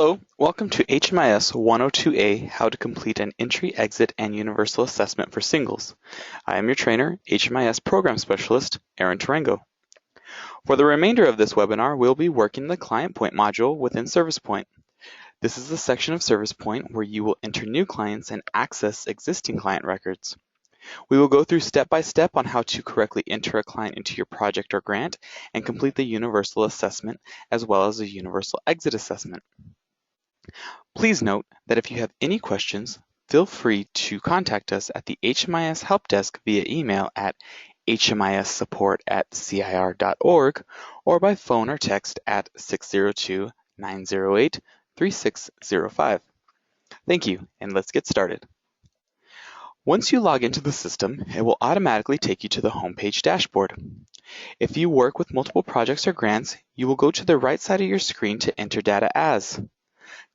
Hello, welcome to HMIS 102A, How to Complete an Entry, Exit, and Universal Assessment for Singles. I am your trainer, HMIS Program Specialist, Aaron Tarango. For the remainder of this webinar, we'll be working the Client Point module within Service Point. This is the section of Service Point where you will enter new clients and access existing client records. We will go through step-by-step on how to correctly enter a client into your project or grant and complete the Universal Assessment as well as a Universal Exit Assessment. Please note that if you have any questions, feel free to contact us at the HMIS Help Desk via email at hmissupport@cir.org or by phone or text at 602-908-3605. Thank you, and let's get started. Once you log into the system, it will automatically take you to the homepage dashboard. If you work with multiple projects or grants, you will go to the right side of your screen to enter data as.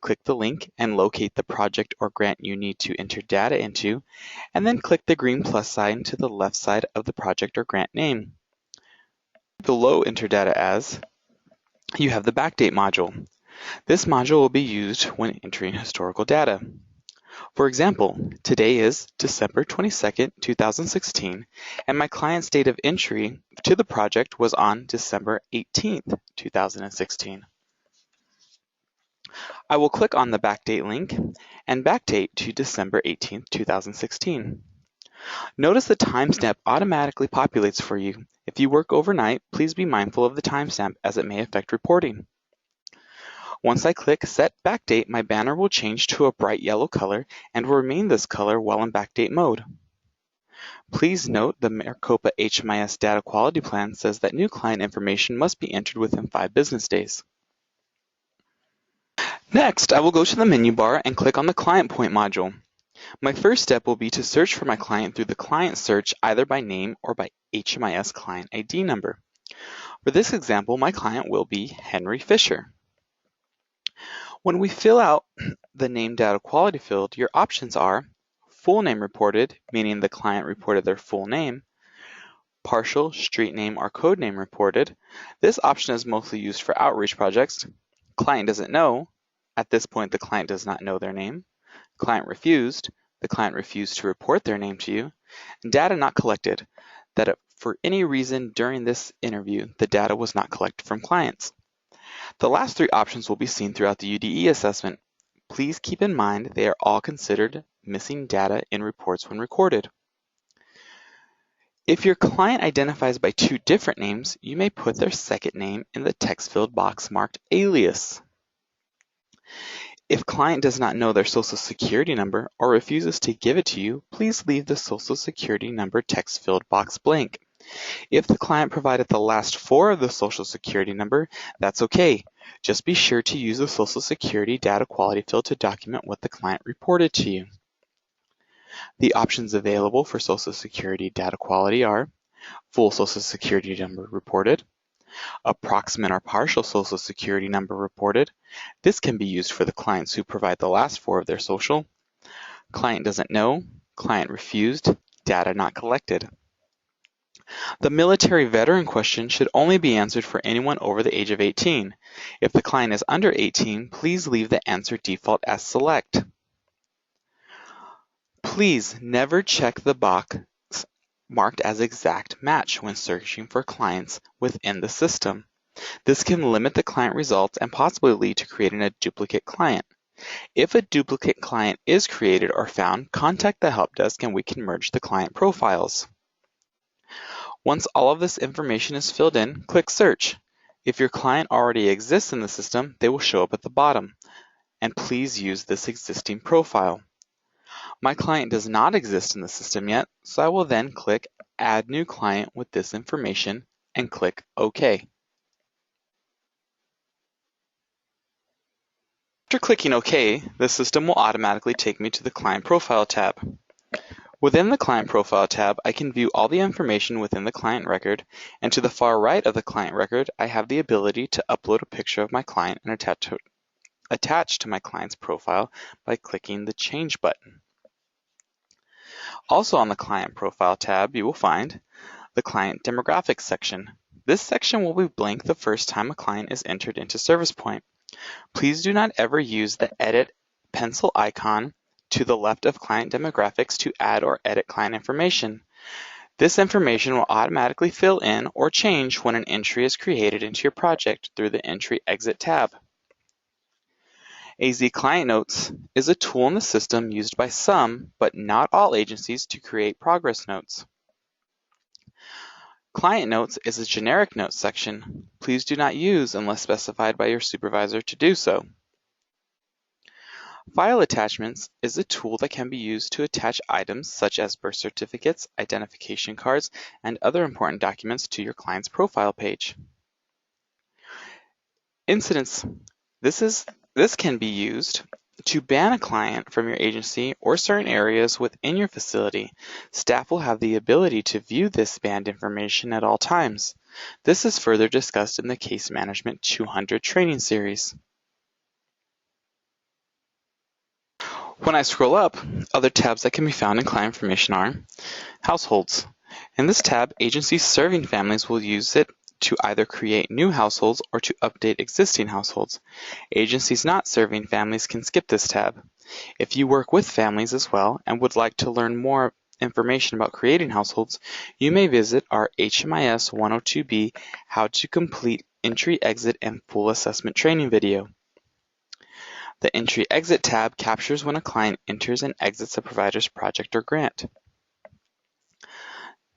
Click the link and locate the project or grant you need to enter data into, and then click the green plus sign to the left side of the project or grant name. Below Enter Data As, you have the Backdate module. This module will be used when entering historical data. For example, today is December 22nd, 2016, and my client's date of entry to the project was on December 18th, 2016. I will click on the Backdate link and backdate to December 18th, 2016. Notice the timestamp automatically populates for you. If you work overnight, please be mindful of the timestamp as it may affect reporting. Once I click Set Backdate, my banner will change to a bright yellow color and will remain this color while in backdate mode. Please note the Maricopa HMIS Data Quality Plan says that new client information must be entered within 5 business days. Next, I will go to the menu bar and click on the Client Point module. My first step will be to search for my client through the client search either by name or by HMIS client ID number. For this example, my client will be Henry Fisher. When we fill out the name data quality field, your options are full name reported, meaning the client reported their full name, partial, street name, or code name reported. This option is mostly used for outreach projects. Client doesn't know. At this point, the client does not know their name. Client refused. The client refused to report their name to you. And data not collected. That for any reason during this interview, the data was not collected from clients. The last 3 options will be seen throughout the UDE assessment. Please keep in mind they are all considered missing data in reports when recorded. If your client identifies by 2 different names, you may put their second name in the text field box marked alias. If client does not know their social security number or refuses to give it to you, please leave the social security number text field box blank. If the client provided the last 4 of the social security number, that's okay. Just be sure to use the social security data quality field to document what the client reported to you. The options available for social security data quality are full social security number reported, approximate or partial social security number reported. This can be used for the clients who provide the last 4 of their social. Client doesn't know, client refused, data not collected. The military veteran question should only be answered for anyone over the age of 18. If the client is under 18, please leave the answer default as select. Please never check the box marked as exact match when searching for clients within the system. This can limit the client results and possibly lead to creating a duplicate client. If a duplicate client is created or found, contact the help desk and we can merge the client profiles. Once all of this information is filled in, click Search. If your client already exists in the system, they will show up at the bottom. And please use this existing profile. My client does not exist in the system yet, so I will then click Add New Client with this information and click OK. After clicking OK, the system will automatically take me to the Client Profile tab. Within the Client Profile tab, I can view all the information within the client record, and to the far right of the client record, I have the ability to upload a picture of my client and attach to my client's profile by clicking the Change button. Also on the Client Profile tab, you will find the Client Demographics section. This section will be blank the first time a client is entered into Service Point. Please do not ever use the Edit pencil icon to the left of Client Demographics to add or edit client information. This information will automatically fill in or change when an entry is created into your project through the EntryExit tab. AZ Client Notes is a tool in the system used by some, but not all agencies to create progress notes. Client Notes is a generic notes section. Please do not use unless specified by your supervisor to do so. File Attachments is a tool that can be used to attach items such as birth certificates, identification cards, and other important documents to your client's profile page. Incidents. This can be used to ban a client from your agency or certain areas within your facility. Staff will have the ability to view this banned information at all times. This is further discussed in the Case Management 200 training series. When I scroll up, other tabs that can be found in client information are Households. In this tab, agencies serving families will use it to either create new households or to update existing households. Agencies not serving families can skip this tab. If you work with families as well and would like to learn more information about creating households, you may visit our HMIS 102B How to Complete Entry, Exit, and Full Assessment training video. The EntryExit tab captures when a client enters and exits a provider's project or grant.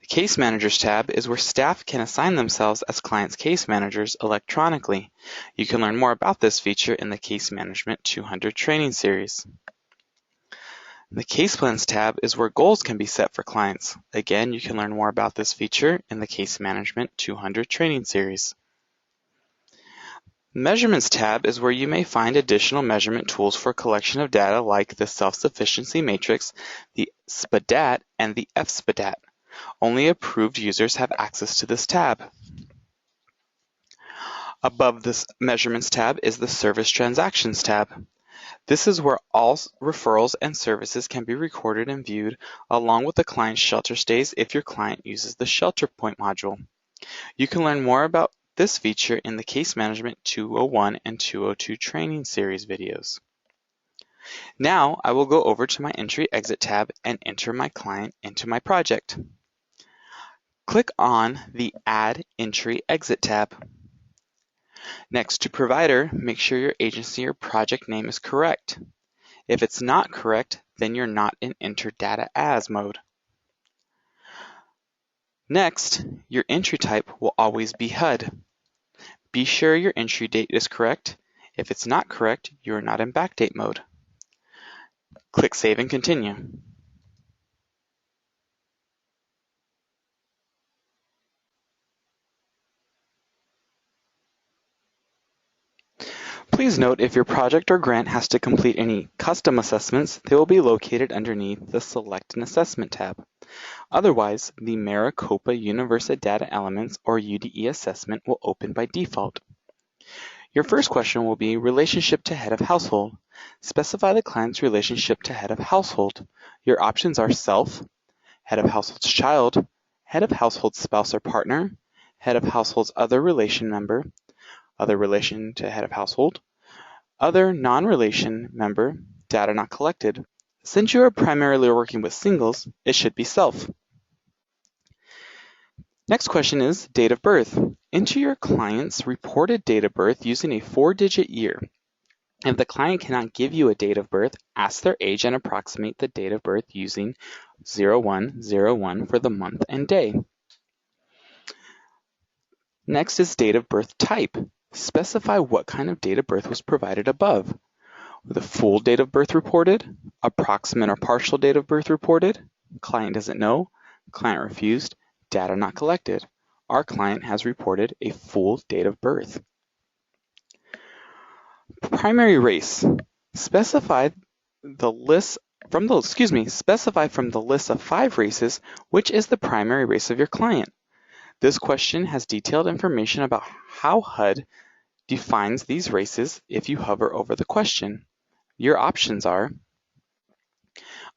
The Case Managers tab is where staff can assign themselves as clients' case managers electronically. You can learn more about this feature in the Case Management 200 training series. The Case Plans tab is where goals can be set for clients. Again, you can learn more about this feature in the Case Management 200 training series. Measurements tab is where you may find additional measurement tools for collection of data like the Self-Sufficiency Matrix, the SPDAT, and the FSPDAT. Only approved users have access to this tab. Above this Measurements tab is the Service Transactions tab. This is where all referrals and services can be recorded and viewed along with the client's shelter stays if your client uses the Shelter Point module. You can learn more about this feature in the Case Management 201 and 202 training series videos. Now I will go over to my EntryExit tab and enter my client into my project. Click on the Add EntryExit tab. Next to Provider, make sure your agency or project name is correct. If it's not correct, then you're not in Enter Data As mode. Next, your entry type will always be HUD. Be sure your entry date is correct. If it's not correct, you are not in Backdate mode. Click Save and Continue. Please note if your project or grant has to complete any custom assessments, they will be located underneath the Select an Assessment tab. Otherwise, the Maricopa Universal Data Elements or UDE assessment will open by default. Your first question will be Relationship to Head of Household. Specify the client's relationship to Head of Household. Your options are Self, Head of Household's Child, Head of Household's Spouse or Partner, Head of Household's Other Relation Member, Other Relation to Head of Household, Other Non-Relation Member, Data Not Collected. Since you are primarily working with singles, it should be Self. Next question is Date of Birth. Enter your client's reported date of birth using a 4-digit year. If the client cannot give you a date of birth, ask their age and approximate the date of birth using 0101 for the month and day. Next is date of birth type. Specify what kind of date of birth was provided above. The full date of birth reported, approximate or partial date of birth reported, client doesn't know, client refused, data not collected. Our client has reported a full date of birth. Primary race. Specify from the list of 5 races which is the primary race of your client. This question has detailed information about how HUD defines these races if you hover over the question. Your options are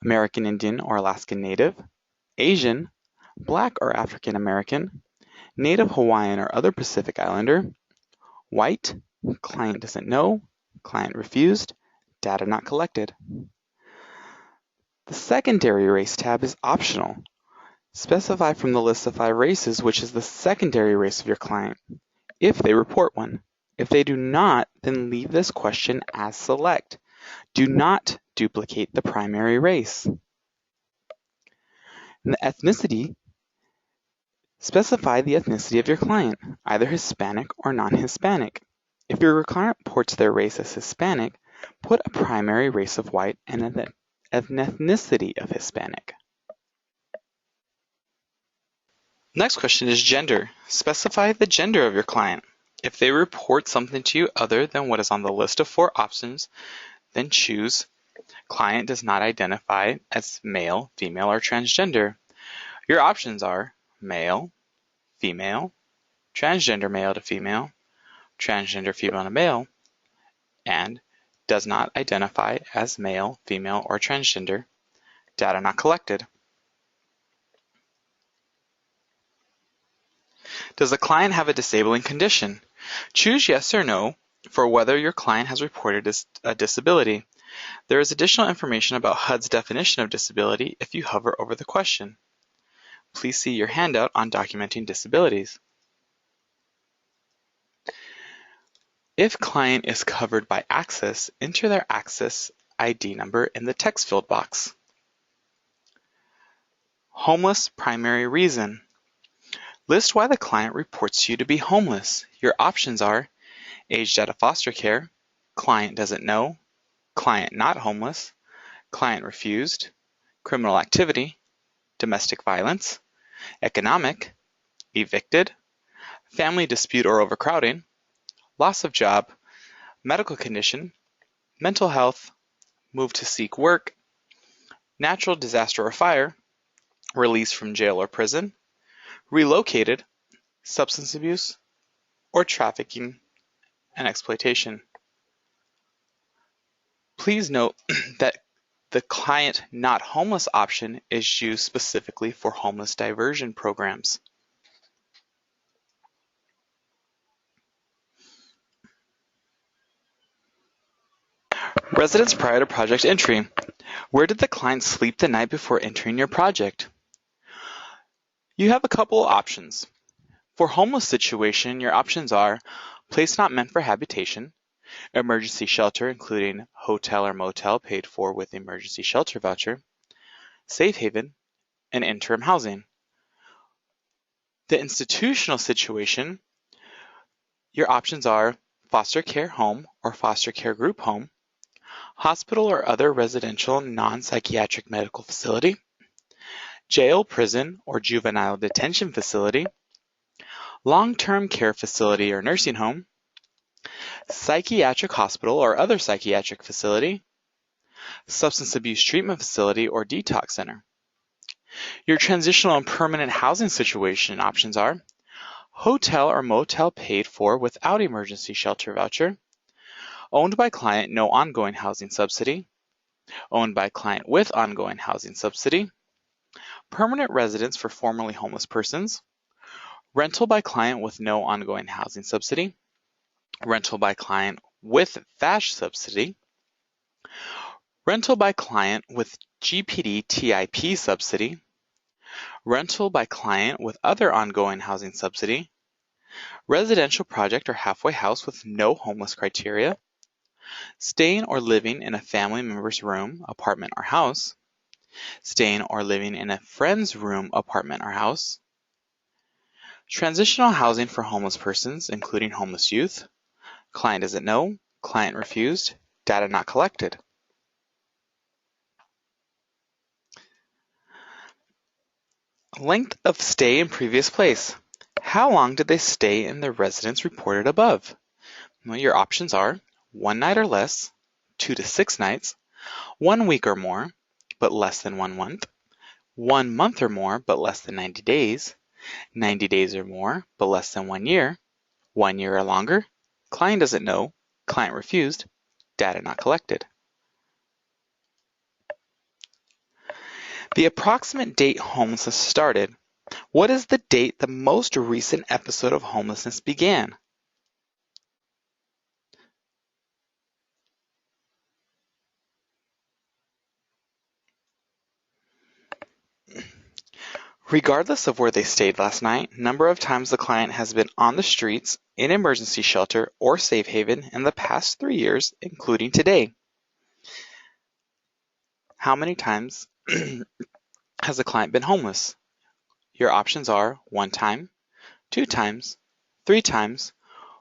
American Indian or Alaskan Native, Asian, Black or African American, Native Hawaiian or other Pacific Islander, White, client doesn't know, client refused, data not collected. The secondary race tab is optional. Specify from the list of 5 races which is the secondary race of your client, if they report one. If they do not, then leave this question as select. Do not duplicate the primary race. In the ethnicity, specify the ethnicity of your client, either Hispanic or non-Hispanic. If your client reports their race as Hispanic, put a primary race of white and an ethnicity of Hispanic. Next question is gender. Specify the gender of your client. If they report something to you other than what is on the list of 4 options, then choose client does not identify as male, female, or transgender. Your options are male, female, transgender male to female, transgender female to male, and does not identify as male, female, or transgender. Data not collected. Does the client have a disabling condition? Choose yes or no for whether your client has reported a disability. There is additional information about HUD's definition of disability if you hover over the question. Please see your handout on documenting disabilities. If client is covered by access, enter their access ID number in the text field box. Homeless primary reason. List why the client reports you to be homeless. Your options are aged out of foster care, client doesn't know, client not homeless, client refused, criminal activity, domestic violence, economic, evicted, family dispute or overcrowding, loss of job, medical condition, mental health, move to seek work, natural disaster or fire, release from jail or prison, relocated, substance abuse, or trafficking and exploitation. Please note that the client not homeless option is used specifically for homeless diversion programs. Residence prior to project entry. Where did the client sleep the night before entering your project? You have a couple of options. For homeless situation, your options are place not meant for habitation, emergency shelter including hotel or motel paid for with emergency shelter voucher, safe haven, and interim housing. The institutional situation, your options are foster care home or foster care group home, hospital or other residential non-psychiatric medical facility, jail, prison, or juvenile detention facility, long-term care facility or nursing home, psychiatric hospital or other psychiatric facility, substance abuse treatment facility or detox center. Your transitional and permanent housing situation options are hotel or motel paid for without emergency shelter voucher, owned by client, no ongoing housing subsidy, owned by client with ongoing housing subsidy, permanent residence for formerly homeless persons, rental by client with no ongoing housing subsidy, rental by client with FASH subsidy, rental by client with GPD TIP subsidy, rental by client with other ongoing housing subsidy, residential project or halfway house with no homeless criteria, staying or living in a family member's room, apartment, or house, staying or living in a friend's room, apartment, or house, transitional housing for homeless persons, including homeless youth, client doesn't know, client refused, data not collected. Length of stay in previous place. How long did they stay in the residence reported above? Well, your options are 1 night or less, 2 to 6 nights, 1 week or more, but less than 1 month, 1 month or more, but less than 90 days, 90 days or more, but less than 1 year, 1 year or longer, client doesn't know, client refused, data not collected. The approximate date homelessness started. What is the date the most recent episode of homelessness began? Regardless of where they stayed last night, number of times the client has been on the streets, in emergency shelter, or safe haven in the past 3 years, including today. How many times has the client been homeless? Your options are 1 time, 2 times, 3 times,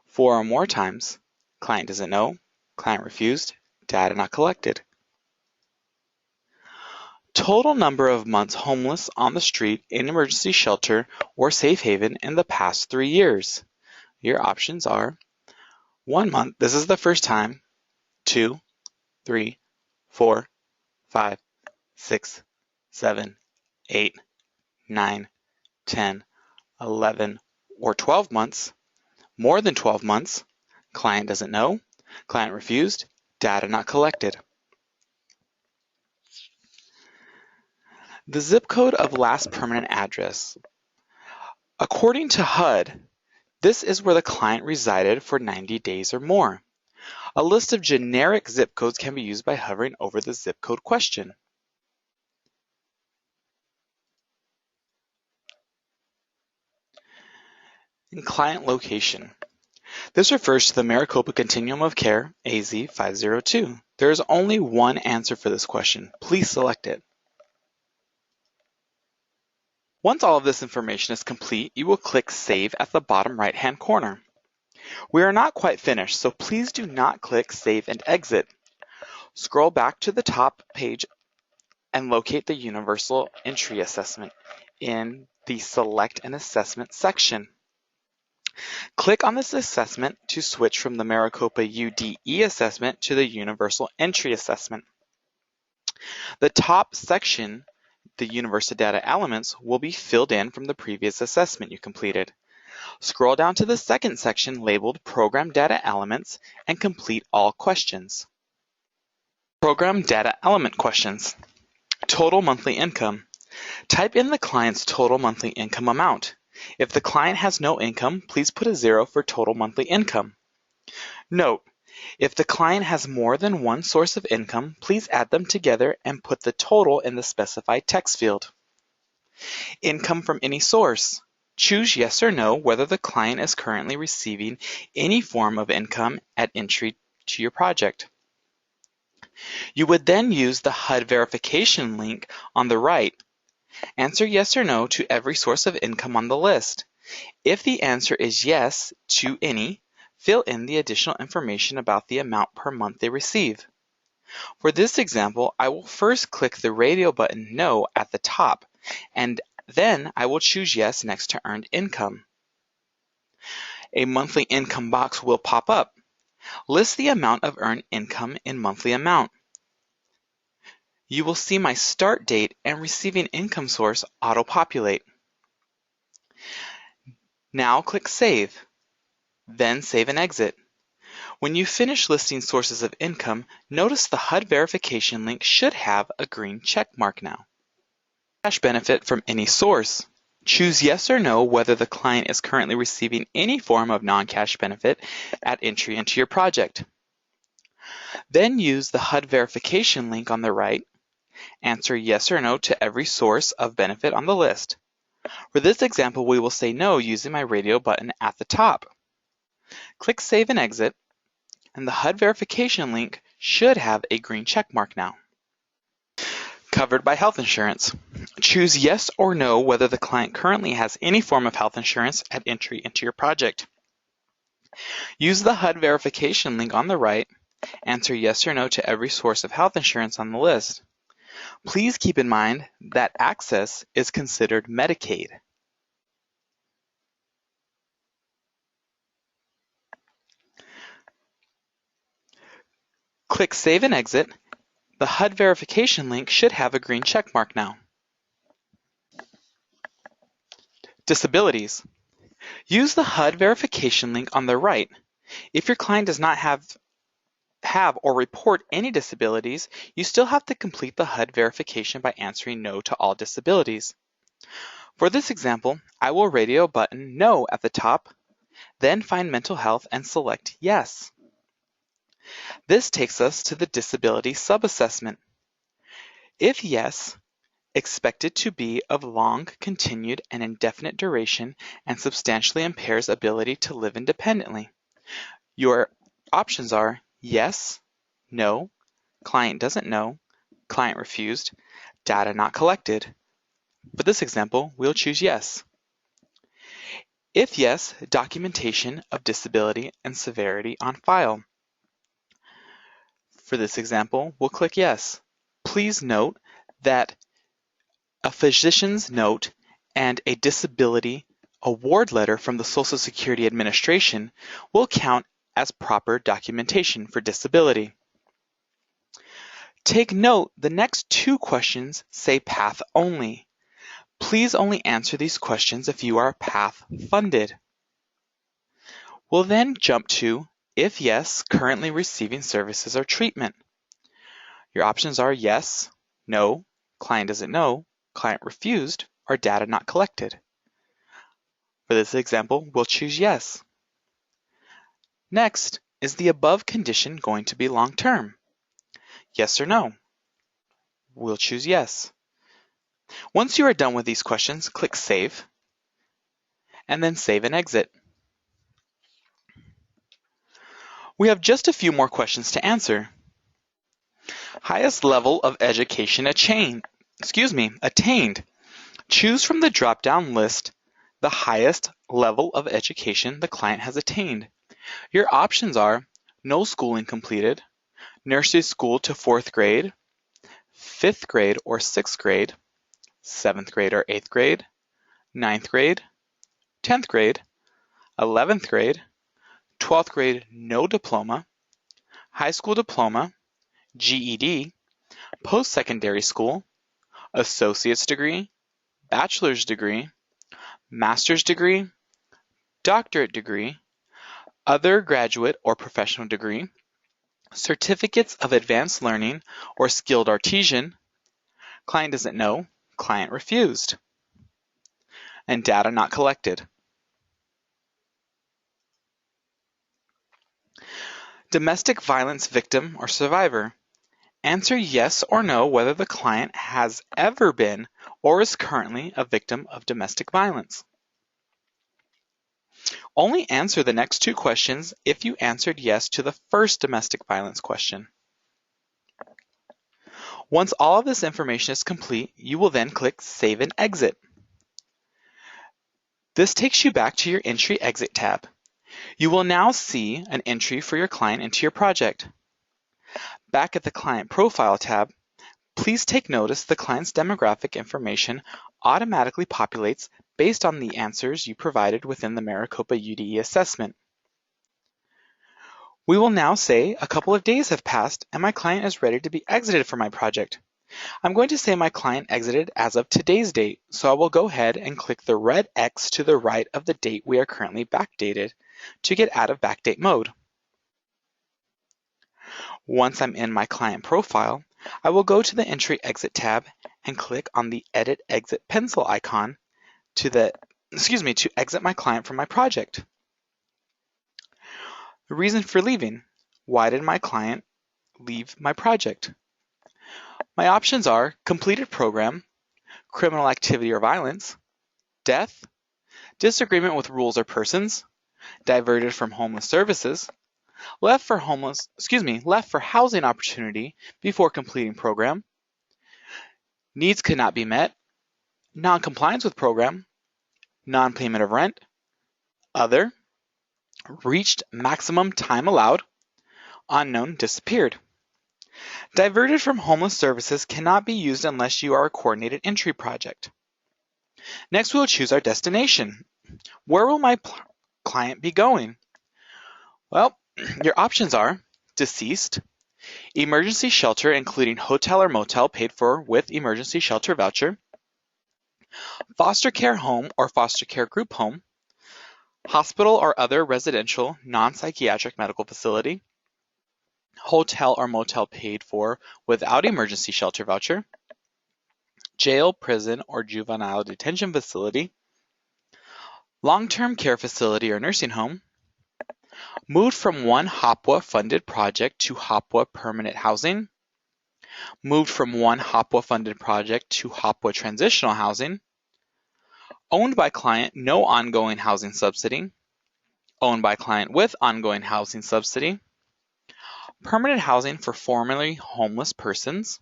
4 or more times. Client doesn't know, client refused, data not collected. Total number of months homeless on the street, in emergency shelter, or safe haven in the past 3 years. Your options are 1 month, this is the first time, 2, 3, 4, 5, 6, 7, 8, 9, 10, 11, or 12 months. More than 12 months. Client doesn't know, client refused, data not collected. The zip code of last permanent address. According to HUD, this is where the client resided for 90 days or more. A list of generic zip codes can be used by hovering over the zip code question. In client location. This refers to the Maricopa Continuum of Care, AZ 502. There is only one answer for this question. Please select it. Once all of this information is complete, you will click Save at the bottom right-hand corner. We are not quite finished, so please do not click Save and Exit. Scroll back to the top page and locate the Universal Entry Assessment in the Select an Assessment section. Click on this assessment to switch from the Maricopa UDE assessment to the Universal Entry Assessment. The top section, the Universal Data Elements, will be filled in from the previous assessment you completed. Scroll down to the second section labeled Program Data Elements and complete all questions. Program Data Element questions. Total monthly income. Type in the client's total monthly income amount. If the client has no income, please put a 0 for total monthly income. Note, if the client has more than one source of income, please add them together and put the total in the specified text field. Income from any source. Choose yes or no whether the client is currently receiving any form of income at entry to your project. You would then use the HUD verification link on the right. Answer yes or no to every source of income on the list. If the answer is yes to any, fill in the additional information about the amount per month they receive. For this example, I will first click the radio button No at the top, and then I will choose Yes next to Earned Income. A monthly income box will pop up. List the amount of earned income in monthly amount. You will see my start date and receiving income source auto-populate. Now click Save, then Save and Exit. When you finish listing sources of income, notice the HUD verification link should have a green check mark now. Cash benefit from any source. Choose yes or no whether the client is currently receiving any form of non-cash benefit at entry into your project. Then use the HUD verification link on the right. Answer yes or no to every source of benefit on the list. For this example, we will say no using my radio button at the top. Click Save and Exit, and the HUD verification link should have a green check mark now. Covered by health insurance. Choose yes or no whether the client currently has any form of health insurance at entry into your project. Use the HUD verification link on the right. Answer yes or no to every source of health insurance on the list. Please keep in mind that access is considered Medicaid. Click Save and Exit. The HUD verification link should have a green check mark now. Disabilities. Use the HUD verification link on the right. If your client does not have or report any disabilities, you still have to complete the HUD verification by answering no to all disabilities. For this example, I will radio button No at the top, then find mental health and select Yes. This takes us to the disability subassessment. If yes, expected to be of long, continued, and indefinite duration and substantially impairs ability to live independently. Your options are yes, no, client doesn't know, client refused, data not collected. For this example, we'll choose yes. If yes, documentation of disability and severity on file. For this example, we'll click yes. Please note that a physician's note and a disability award letter from the Social Security Administration will count as proper documentation for disability. Take note, the next two questions say path only. Please only answer these questions if you are path funded. We'll then jump to, if yes, currently receiving services or treatment. Your options are yes, no, client doesn't know, client refused, or data not collected. For this example, we'll choose yes. Next, is the above condition going to be long-term? Yes or no? We'll choose yes. Once you are done with these questions, click Save, and then Save and Exit. We have just a few more questions to answer. Highest level of education attained. Choose from the drop-down list the highest level of education the client has attained. Your options are no schooling completed, nursery school to 4th grade, 5th grade or 6th grade, 7th grade or 8th grade, 9th grade, 10th grade, 11th grade, 12th grade no diploma, high school diploma, GED, post-secondary school, associate's degree, bachelor's degree, master's degree, doctorate degree, other graduate or professional degree, certificates of advanced learning or skilled artisan, client doesn't know, client refused, and data not collected. Domestic violence victim or survivor. Answer yes or no whether the client has ever been or is currently a victim of domestic violence. Only answer the next two questions if you answered yes to the first domestic violence question. Once all of this information is complete, you will then click Save and Exit. This takes you back to your EntryExit tab. You will now see an entry for your client into your project. Back at the Client Profile tab, please take notice the client's demographic information automatically populates based on the answers you provided within the Maricopa UDE assessment. We will now say a couple of days have passed and my client is ready to be exited from my project. I'm going to say my client exited as of today's date, so I will go ahead and click the red X to the right of the date we are currently backdated to get out of backdate mode. Once I'm in my client profile, I will go to the EntryExit tab and click on the Edit Exit pencil icon to exit my client from my project. The reason for leaving. Why did my client leave my project? My options are completed program, criminal activity or violence, death, disagreement with rules or persons, diverted from homeless services, left for housing opportunity before completing program, needs could not be met, non-compliance with program, non-payment of rent, other, reached maximum time allowed, unknown, disappeared. Diverted from homeless services cannot be used unless you are a coordinated entry project. Next, we will choose our destination. Where will my client be going? Well, your options are deceased, emergency shelter including hotel or motel paid for with emergency shelter voucher, foster care home or foster care group home, hospital or other residential non-psychiatric medical facility, hotel or motel paid for without emergency shelter voucher, jail, prison, or juvenile detention facility, long-term care facility or nursing home, moved from one HOPWA funded project to HOPWA permanent housing, moved from one HOPWA-funded project to HOPWA transitional housing, owned by client, no ongoing housing subsidy, owned by client with ongoing housing subsidy, permanent housing for formerly homeless persons,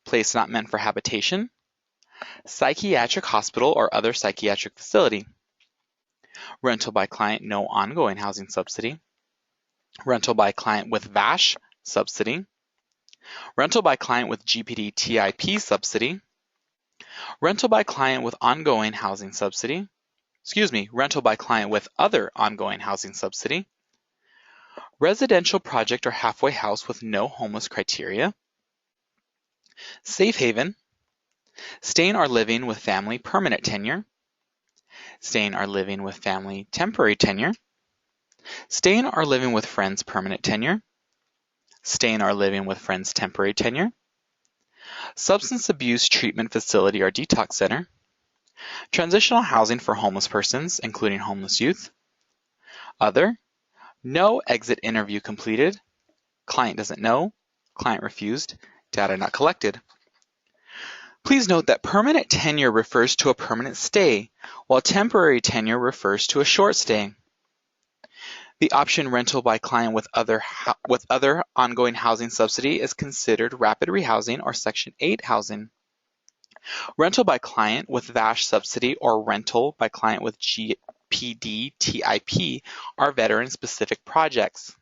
place not meant for habitation, psychiatric hospital or other psychiatric facility, rental by client, no ongoing housing subsidy, rental by client with VASH subsidy, rental by client with GPD TIP subsidy, rental by client with ongoing housing subsidy, rental by client with other ongoing housing subsidy, residential project or halfway house with no homeless criteria, safe haven, staying or living with family permanent tenure, staying or living with family temporary tenure, staying or living with friends permanent tenure, staying or living with friends temporary tenure, substance abuse treatment facility or detox center, transitional housing for homeless persons, including homeless youth, other, no exit interview completed, client doesn't know, client refused, data not collected. Please note that permanent tenure refers to a permanent stay, while temporary tenure refers to a short stay. The option rental by client with other ongoing housing subsidy is considered rapid rehousing or Section 8 housing. Rental by client with VASH subsidy or rental by client with GPD TIP are veteran-specific projects.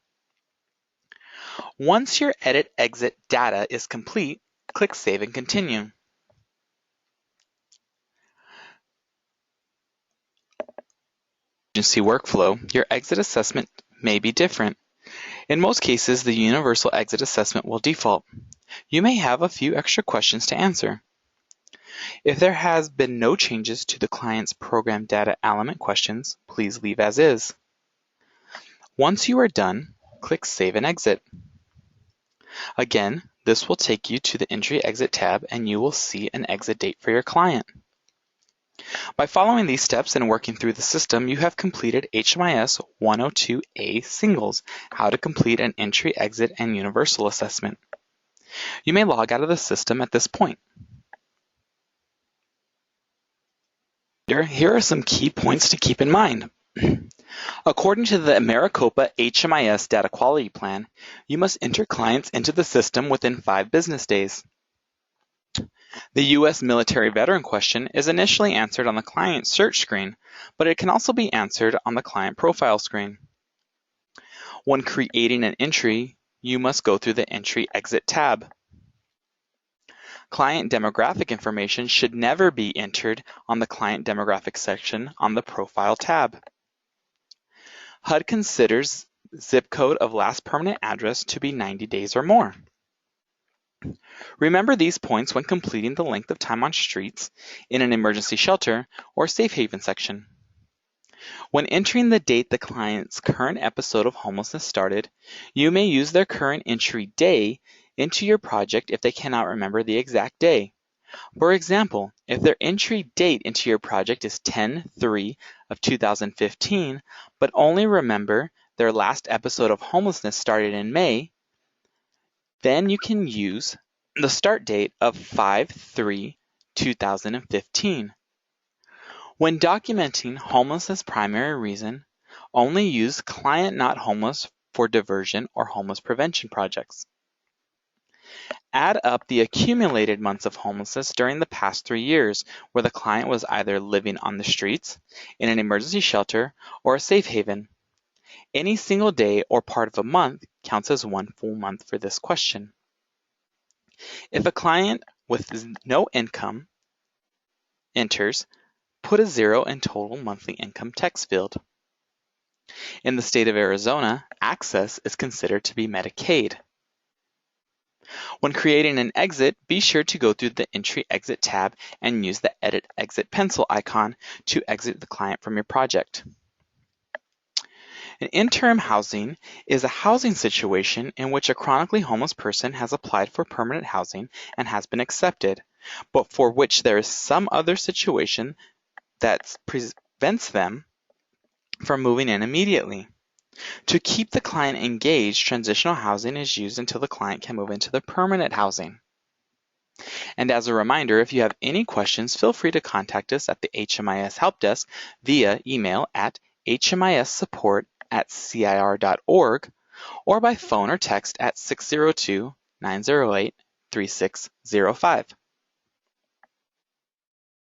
Once your EntryExit data is complete, click Save and Continue. Emergency workflow, your exit assessment may be different. In most cases, the universal exit assessment will default. You may have a few extra questions to answer. If there has been no changes to the client's program data element questions, please leave as is. Once you are done, click Save and Exit. Again, this will take you to the EntryExit tab and you will see an exit date for your client. By following these steps and working through the system, you have completed HMIS 102A Singles, How to Complete an EntryExit and Universal Assessment. You may log out of the system at this point. Here are some key points to keep in mind. According to the Maricopa HMIS Data Quality Plan, you must enter clients into the system within 5 business days. The U.S. military veteran question is initially answered on the client search screen, but it can also be answered on the client profile screen. When creating an entry, you must go through the EntryExit tab. Client demographic information should never be entered on the client demographic section on the profile tab. HUD considers zip code of last permanent address to be 90 days or more. Remember these points when completing the length of time on streets in an emergency shelter or safe haven section. When entering the date the client's current episode of homelessness started, you may use their current entry day into your project if they cannot remember the exact day. For example, if their entry date into your project is 10/3 of 2015, but only remember their last episode of homelessness started in May, then you can use the start date of 5/3/2015. When documenting homelessness primary reason, only use client not homeless for diversion or homeless prevention projects. Add up the accumulated months of homelessness during the past 3 years where the client was either living on the streets, in an emergency shelter, or a safe haven. Any single day or part of a month counts as one full month for this question. If a client with no income enters, put a 0 in total monthly income text field. In the state of Arizona, access is considered to be Medicaid. When creating an exit, be sure to go through the EntryExit tab and use the Edit Exit pencil icon to exit the client from your project. An interim housing is a housing situation in which a chronically homeless person has applied for permanent housing and has been accepted, but for which there is some other situation that prevents them from moving in immediately. To keep the client engaged, transitional housing is used until the client can move into the permanent housing. And as a reminder, if you have any questions, feel free to contact us at the HMIS Help Desk via email at hmissupport@cir.org or by phone or text at 602-908-3605.